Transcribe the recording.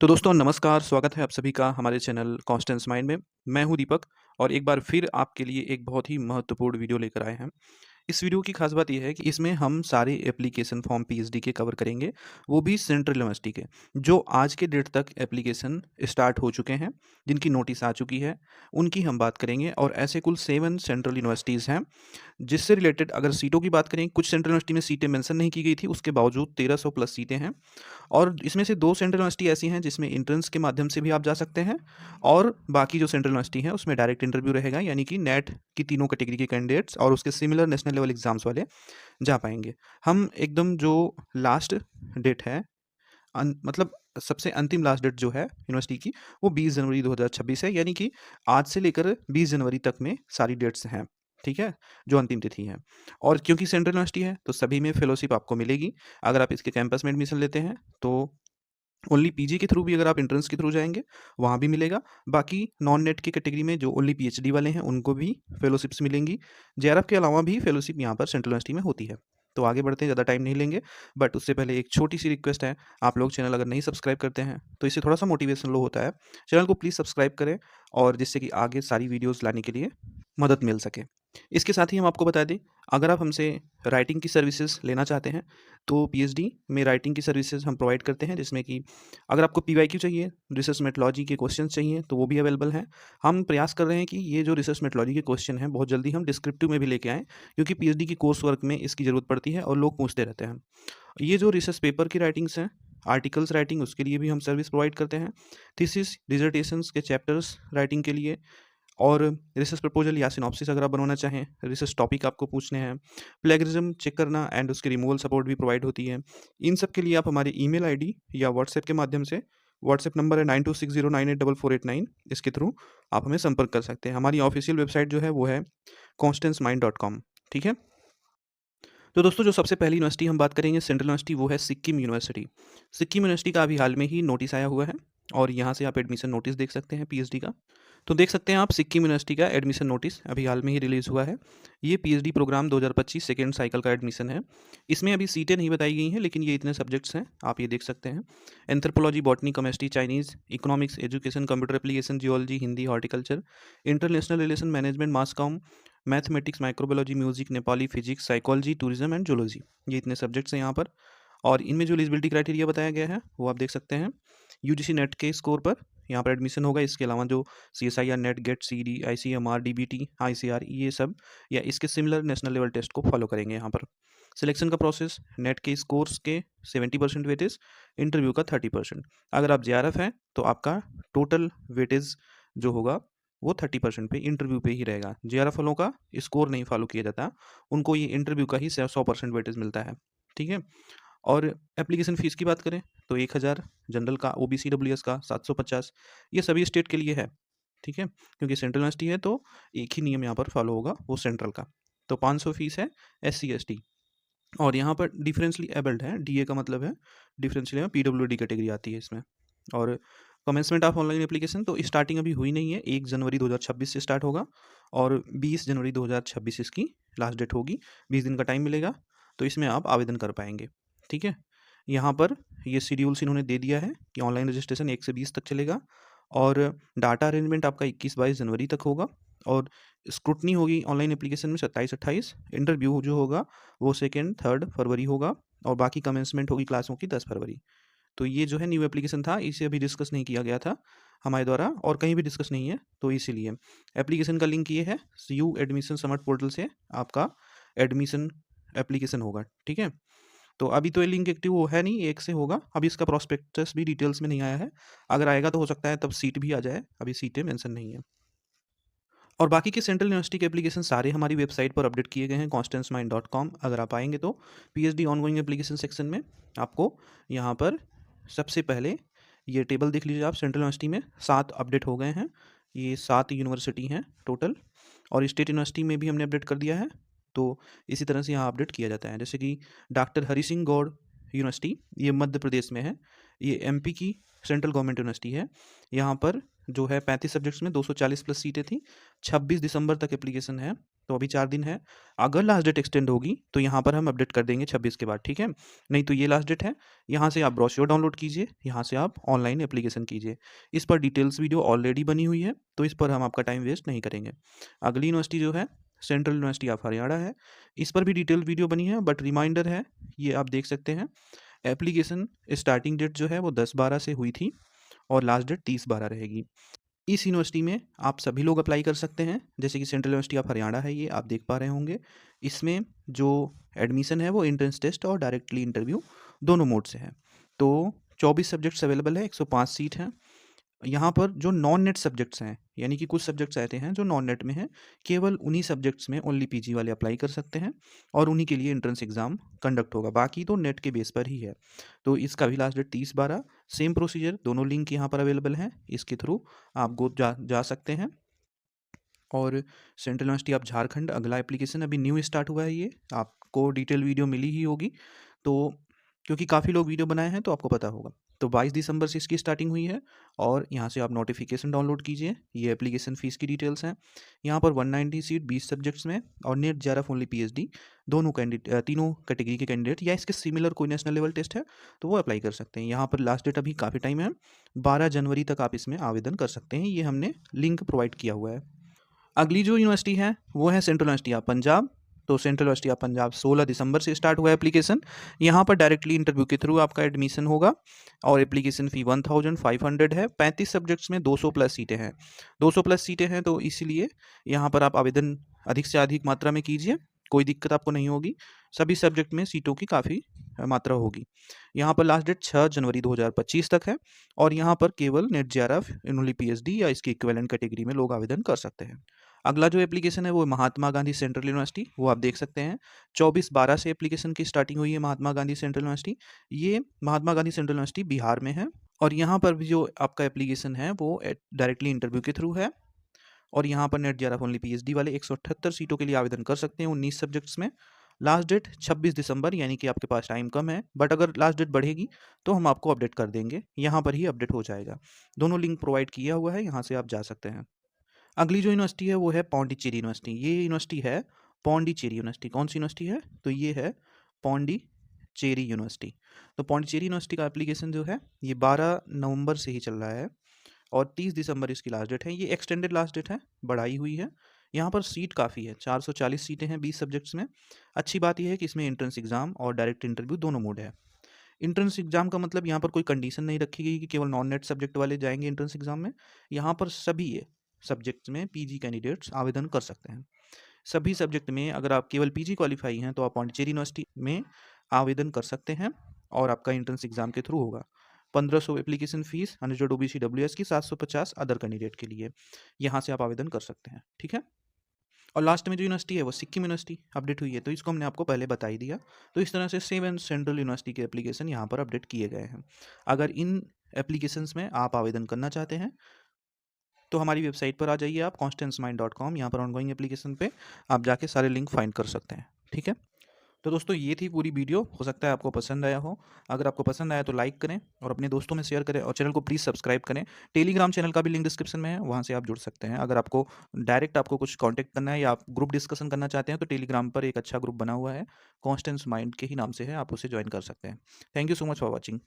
तो दोस्तों नमस्कार, स्वागत है आप सभी का हमारे चैनल कॉन्स्टेंस माइंड में। मैं हूँ दीपक और एक बार फिर आपके लिए एक बहुत ही महत्वपूर्ण वीडियो लेकर आए हैं। इस वीडियो की खास बात ये है कि इसमें हम सारे एप्लीकेशन फॉर्म पीएचडी के कवर करेंगे, वो भी सेंट्रल यूनिवर्सिटी के, जो आज के डेट तक एप्लीकेशन स्टार्ट हो चुके हैं, जिनकी नोटिस आ चुकी है, उनकी हम बात करेंगे। और ऐसे कुल 7 सेंट्रल यूनिवर्सिटीज़ हैं, जिससे रिलेटेड अगर सीटों की बात करें, कुछ सेंट्रल यूनिवर्सिटी में सीटें मेंशन नहीं की गई थी, उसके बावजूद 1300 प्लस सीटें हैं। और इसमें से 2 सेंट्रल यूनिवर्सिटी ऐसी हैं जिसमें एंट्रेंस के माध्यम से भी आप जा सकते हैं, और बाकी जो सेंट्रल यूनिवर्सिटी हैं उसमें डायरेक्ट इंटरव्यू रहेगा, यानी कि नेट की तीनों कैटेगरी के कैंडिडेट्स और उसके सिमिलर नेशनल लेवल एग्जाम्स वाले जा पाएंगे। हम एकदम जो लास्ट डेट है, मतलब सबसे अंतिम लास्ट डेट जो है यूनिवर्सिटी की, वो 20 जनवरी 2026 है, यानी कि आज से लेकर 20 जनवरी तक में सारी डेट्स हैं। ठीक है, जो अंतिम तिथि है। और क्योंकि सेंट्रल यूनिवर्सिटी है तो सभी में फेलोशिप आपको मिलेगी। अगर आप इसके कैंपस में एडमिशन लेते हैं तो ओनली पीजी के थ्रू भी, अगर आप एंट्रेंस के थ्रू जाएंगे वहाँ भी मिलेगा। बाकी नॉन नेट की कैटेगरी में जो ओनली पीएचडी वाले हैं उनको भी फेलोशिप्स मिलेंगी। जेआरएफ के अलावा भी फेलोशिप यहाँ पर सेंट्रल यूनिवर्सिटी में होती है। तो आगे बढ़ते हैं, ज़्यादा टाइम नहीं लेंगे, बट उससे पहले एक छोटी सी रिक्वेस्ट है। आप लोग चैनल अगर नहीं सब्सक्राइब करते हैं तो इससे थोड़ा सा मोटिवेशन लो होता है। चैनल को प्लीज़ सब्सक्राइब करें, और जिससे कि आगे सारी वीडियोज़ लाने के लिए मदद मिल सके। इसके साथ ही हम आपको बता दें, अगर आप हमसे राइटिंग की सर्विसेज लेना चाहते हैं तो पीएचडी में राइटिंग की सर्विसेज हम प्रोवाइड करते हैं, जिसमें कि अगर आपको पीवाईक्यू चाहिए, रिसर्च मेथोडोलॉजी के क्वेश्चन चाहिए, तो वो भी अवेलेबल हैं। हम प्रयास कर रहे हैं कि ये जो रिसर्च मेथोडोलॉजी के क्वेश्चन हैं बहुत जल्दी हम डिस्क्रिप्टिव में भी लेके आएँ, क्योंकि पीएचडी की कोर्स वर्क में इसकी ज़रूरत पड़ती है और लोग पूछते रहते हैं। ये जो रिसर्च पेपर की राइटिंग्स हैं, आर्टिकल्स राइटिंग, उसके लिए भी हम सर्विस प्रोवाइड करते हैं। थीसिस, डिसर्टेशंस के चैप्टर्स राइटिंग के लिए, और रिसर्च प्रपोजल या सिनॉप्सिस अगर आप बनवाना चाहें, रिसर्च टॉपिक आपको पूछने हैं, प्लेगरिज्म चेक करना एंड उसके रिमूवल सपोर्ट भी प्रोवाइड होती है। इन सब के लिए आप हमारी ईमेल आईडी या व्हाट्सएप के माध्यम से, व्हाट्सएप नंबर है 9260984489, इसके थ्रू आप हमें संपर्क कर सकते हैं। हमारी ऑफिशियल वेबसाइट जो है वो है constancemind.com। ठीक है। तो दोस्तों, जो सबसे पहली यूनिवर्सिटी हम बात करेंगे सेंट्रल यूनिवर्सिटी, वो है सिक्किम यूनिवर्सिटी। सिक्किम यूनिवर्सिटी का अभी हाल में ही नोटिस आया हुआ है, और यहाँ से आप एडमिशन नोटिस देख सकते हैं पीएचडी का। तो देख सकते हैं आप, सिक्किम यूनिवर्सिटी का एडमिशन नोटिस अभी हाल में ही रिलीज़ हुआ है। ये पीएचडी प्रोग्राम 2025 सेकेंड साइकिल का एडमिशन है। इसमें अभी सीटें नहीं बताई गई हैं, लेकिन ये इतने सब्जेक्ट्स हैं, आप ये देख सकते हैं। Anthropology, botany, chemistry, Chinese, economics, education, computer application, geology, Hindi, horticulture, international relation, management, mass com, mathematics, microbiology, music, Nepali, physics, psychology, tourism and zoology. ये इतने सब्जेक्ट्स हैं यहाँ पर। और इनमें जो एलिजिबिलिटी क्राइटेरिया बताया गया है वो आप देख सकते हैं। यूजीसी नेट के स्कोर पर यहाँ पर एडमिशन होगा। इसके अलावा जो CSIR, NET, GATE, CD, ICMR, DBT, ICR, ये सब या इसके सिमिलर नेशनल लेवल टेस्ट को फॉलो करेंगे यहाँ पर। सिलेक्शन का प्रोसेस, नेट के स्कोर्स के 70% वेटेज, इंटरव्यू का 30%। अगर आप जेआरएफ हैं तो आपका टोटल वेटेज जो होगा वो 30% पे इंटरव्यू पे ही रहेगा। जेआरएफ वालों का स्कोर नहीं फॉलो किया जाता, उनको ये इंटरव्यू का ही 100% वेटेज मिलता है। ठीक है। और एप्लीकेशन फ़ीस की बात करें तो 1000 जनरल का, ओबीसी डब्ल्यूएस का 750, ये सभी स्टेट के लिए है। ठीक है, क्योंकि सेंट्रल यूनिवर्सिटी है तो एक ही नियम यहाँ पर फॉलो होगा, वो सेंट्रल का। तो 500 फीस है एससी एसटी। और यहाँ पर डिफरेंशियली एबल्ड है, डीए का मतलब है डिफरेंशियली, पीडब्ल्यूडी कैटेगरी आती है इसमें। और कमेंसमेंट ऑफ ऑनलाइन एप्लीकेशन तो स्टार्टिंग अभी हुई नहीं है, 1 जनवरी 2026 से स्टार्ट होगा, और 20 जनवरी 2026 इसकी लास्ट डेट होगी। 20 दिन का टाइम मिलेगा, तो इसमें आप आवेदन कर पाएंगे। ठीक है। यहाँ पर ये शेड्यूल्स इन्होंने दे दिया है कि ऑनलाइन रजिस्ट्रेशन 1 से 20 तक चलेगा, और डाटा अरेंजमेंट आपका 21-22 जनवरी तक होगा, और स्क्रूटनी होगी ऑनलाइन एप्लीकेशन में 27-28। इंटरव्यू जो होगा वो 2-3 फरवरी होगा, और बाकी कमेंसमेंट होगी क्लासों की 10 फरवरी। तो ये जो है न्यू एप्लीकेशन था, इसे अभी डिस्कस नहीं किया गया था हमारे द्वारा, और कहीं भी डिस्कस नहीं है, तो इसीलिए एप्लीकेशन का लिंक ये है, यू एडमिशन समर्ट पोर्टल से आपका एडमिशन एप्लीकेशन होगा। ठीक है। तो अभी तो ये लिंक एक्टिव वो है नहीं, एक से होगा। अभी इसका प्रोस्पेक्टस भी डिटेल्स में नहीं आया है, अगर आएगा तो हो सकता है तब सीट भी आ जाए, अभी सीटें मेंशन नहीं है। और बाकी के सेंट्रल यूनिवर्सिटी के एप्लीकेशन सारे हमारी वेबसाइट पर अपडेट किए गए हैं, constancemind.com। अगर आप आएंगे तो पीएचडी ऑनगोइंग एप्लीकेशन सेक्शन में आपको यहाँ पर सबसे पहले ये टेबल देख लीजिए आप। सेंट्रल यूनिवर्सिटी में 7 अपडेट हो गए हैं, ये 7 यूनिवर्सिटी हैं टोटल, और स्टेट यूनिवर्सिटी में भी हमने अपडेट कर दिया है। तो इसी तरह से यहाँ अपडेट किया जाता है, जैसे कि डॉक्टर हरि सिंह गौड़ यूनिवर्सिटी, ये मध्य प्रदेश में है। ये एमपी की सेंट्रल गवर्नमेंट यूनिवर्सिटी है। यहाँ पर जो है 35 सब्जेक्ट्स में 240 प्लस सीटें थी। 26 दिसंबर तक एप्लीकेशन है। तो अभी 4 दिन है। अगर लास्ट डेट एक्सटेंड होगी तो यहाँ पर हम अपडेट कर देंगे 26 के बाद, ठीक है? नहीं तो ये लास्ट डेट है। यहाँ से आप ब्रोशर डाउनलोड कीजिए, यहाँ से आप ऑनलाइन एप्लीकेशन कीजिए। इस पर डिटेल्स वीडियो ऑलरेडी बनी हुई है, तो इस पर हम आपका टाइम वेस्ट नहीं करेंगे। अगली यूनिवर्सिटी जो है सेंट्रल यूनिवर्सिटी ऑफ हरियाणा है। इस पर भी डिटेल वीडियो बनी है, बट रिमाइंडर है, ये आप देख सकते हैं। एप्लीकेशन स्टार्टिंग डेट जो है वो 10/12 से हुई थी और लास्ट डेट 30/12 रहेगी। इस यूनिवर्सिटी में आप सभी लोग अप्लाई कर सकते हैं, जैसे कि सेंट्रल यूनिवर्सिटी ऑफ हरियाणा है, ये आप देख पा रहे होंगे। इसमें जो एडमिशन है वो एंट्रेंस टेस्ट और डायरेक्टली इंटरव्यू दोनों मोड से है। तो 24 सब्जेक्ट्स अवेलेबल है, 105 सीट हैं। यहाँ पर जो नॉन नेट सब्जेक्ट्स हैं, यानी कि कुछ सब्जेक्ट्स ऐसे हैं जो नॉन नेट में हैं, केवल उन्हीं सब्जेक्ट्स में ओनली पीजी वाले अप्लाई कर सकते हैं और उन्हीं के लिए एंट्रेंस एग्ज़ाम कंडक्ट होगा, बाकी तो नेट के बेस पर ही है। तो इसका भी लास्ट डेट 30/12, सेम प्रोसीजर, दोनों लिंक यहाँ पर अवेलेबल हैं, इसके थ्रू आप गो जा सकते हैं। और सेंट्रल यूनिवर्सिटी ऑफ झारखंड अगला एप्लीकेशन अभी न्यू स्टार्ट हुआ है, ये आपको डिटेल वीडियो मिली ही होगी, तो क्योंकि काफ़ी लोग वीडियो बनाए हैं तो आपको पता होगा। तो 22 दिसंबर से इसकी स्टार्टिंग हुई है और यहाँ से आप नोटिफिकेशन डाउनलोड कीजिए। ये एप्लीकेशन फ़ीस की डिटेल्स हैं। यहाँ पर 190 सीट 20 सब्जेक्ट्स में और नेट जेआरएफ ओनली पीएचडी दोनों तीनों कैटेगरी के कैंडिडेट या इसके सिमिलर कोई नेशनल लेवल टेस्ट है तो वो अप्लाई कर सकते हैं। यहाँ पर लास्ट डेट अभी काफ़ी टाइम है, 12 जनवरी तक आप इसमें आवेदन कर सकते हैं। ये हमने लिंक प्रोवाइड किया हुआ है। अगली जो यूनिवर्सिटी है वो है सेंट्रल यूनिवर्सिटी ऑफ पंजाब। तो सेंट्रल यूनिवर्सिटी ऑफ पंजाब 16 दिसंबर से स्टार्ट हुआ है एप्लीकेशन। यहाँ पर डायरेक्टली इंटरव्यू के थ्रू आपका एडमिशन होगा और एप्लीकेशन फ़ी 1500 है। 35 सब्जेक्ट्स में 200 प्लस सीटें हैं। 200 प्लस सीटें हैं तो इसीलिए यहाँ पर आप आवेदन अधिक से अधिक मात्रा में कीजिए, कोई दिक्कत आपको नहीं होगी। सभी सब्जेक्ट में सीटों की काफ़ी मात्रा होगी। यहाँ पर लास्ट डेट 6 जनवरी 2025 तक है और यहाँ पर केवल नेट जेआरएफ ओनली पीएचडी या इसकी इक्विवेलेंट कैटेगरी में लोग आवेदन कर सकते हैं। अगला जो एप्लीकेशन है वो महात्मा गांधी सेंट्रल यूनिवर्सिटी, वो आप देख सकते हैं 24/12 से एप्लीकेशन की स्टार्टिंग हुई है महात्मा गांधी सेंट्रल यूनिवर्सिटी। ये महात्मा गांधी सेंट्रल यूनिवर्सिटी बिहार में है और यहाँ पर भी जो आपका एप्लीकेशन है वो डायरेक्टली इंटरव्यू के थ्रू है और यहाँ पर नेट जेआरएफ ओनली पीएचडी वाले 178 सीटों के लिए आवेदन कर सकते हैं 19 सब्जेक्ट्स में। लास्ट डेट 26 दिसंबर, यानी कि आपके पास टाइम कम है, बट अगर लास्ट डेट बढ़ेगी तो हम आपको अपडेट कर देंगे, यहाँ पर ही अपडेट हो जाएगा। दोनों लिंक प्रोवाइड किया हुआ है, यहाँ से आप जा सकते हैं। अगली जो यूनिवर्सिटी है वो है पौंडीचेरी यूनिवर्सिटी। ये यूनिवर्सिटी है पौंडीचेरी यूनिवर्सिटी। कौन सी यूनिवर्सिटी है? तो ये है पौंडीचेरी यूनिवर्सिटी। तो पौंडीचेरी यूनिवर्सिटी का एप्लीकेशन जो है ये 12 नवंबर से ही चल रहा है और 30 दिसंबर इसकी लास्ट डेट है। ये एक्सटेंडेड लास्ट डेट है, बढ़ाई हुई है। यहाँ पर सीट काफ़ी है, 440 सीटें हैं 20 सब्जेक्ट्स में। अच्छी बात यह है कि इसमें एंट्रेंस एग्जाम और डायरेक्ट इंटरव्यू दोनों मोड है। एंट्रेंस एग्जाम का मतलब यहाँ पर कोई कंडीशन नहीं रखी गई कि केवल नॉन नेट सब्जेक्ट वाले जाएंगे एंट्रेंस एग्जाम में। यहाँ पर सभी सब्जेक्ट्स में पीजी कैंडिडेट्स आवेदन कर सकते हैं। सभी सब्जेक्ट में अगर आप केवल पीजी क्वालिफाई हैं तो आप पौंडीचेरी यूनिवर्सिटी में आवेदन कर सकते हैं और आपका एंट्रेंस एग्जाम के थ्रू होगा। 1500 एप्लीकेशन फीस, 100 ओबीसी डब्ल्यूएस की, 750 अदर कैंडिडेट के लिए। यहाँ से आप आवेदन कर सकते हैं, ठीक है। और लास्ट में जो यूनिवर्सिटी है वो सिक्किम यूनिवर्सिटी अपडेट हुई है, तो इसको हमने आपको पहले बता ही दिया। तो इस तरह से 7 सेंट्रल यूनिवर्सिटी के एप्लीकेशन यहाँ पर अपडेट किए गए हैं। अगर इन एप्लीकेशंस में आप आवेदन करना चाहते हैं तो हमारी वेबसाइट पर आ जाइए आप constancemind.com। यहाँ पर ऑनगोइंग एप्लीकेशन पे आप जाके सारे लिंक फाइंड कर सकते हैं, ठीक है। तो दोस्तों ये थी पूरी वीडियो, हो सकता है आपको पसंद आया हो। अगर आपको पसंद आया तो लाइक करें और अपने दोस्तों में शेयर करें और चैनल को प्लीज़ सब्सक्राइब करें। टेलीग्राम चैनल का भी लिंक डिस्क्रिप्शन में है, वहाँ से आप जुड़ सकते हैं। अगर आपको डायरेक्ट आपको कुछ कांटेक्ट करना है या आप ग्रुप डिस्कशन करना चाहते हैं तो टेलीग्राम पर एक अच्छा ग्रुप बना हुआ है, कॉन्स्टेंस माइंड के ही नाम से है, आप उसे ज्वाइन कर सकते हैं। Thank you so much for watching.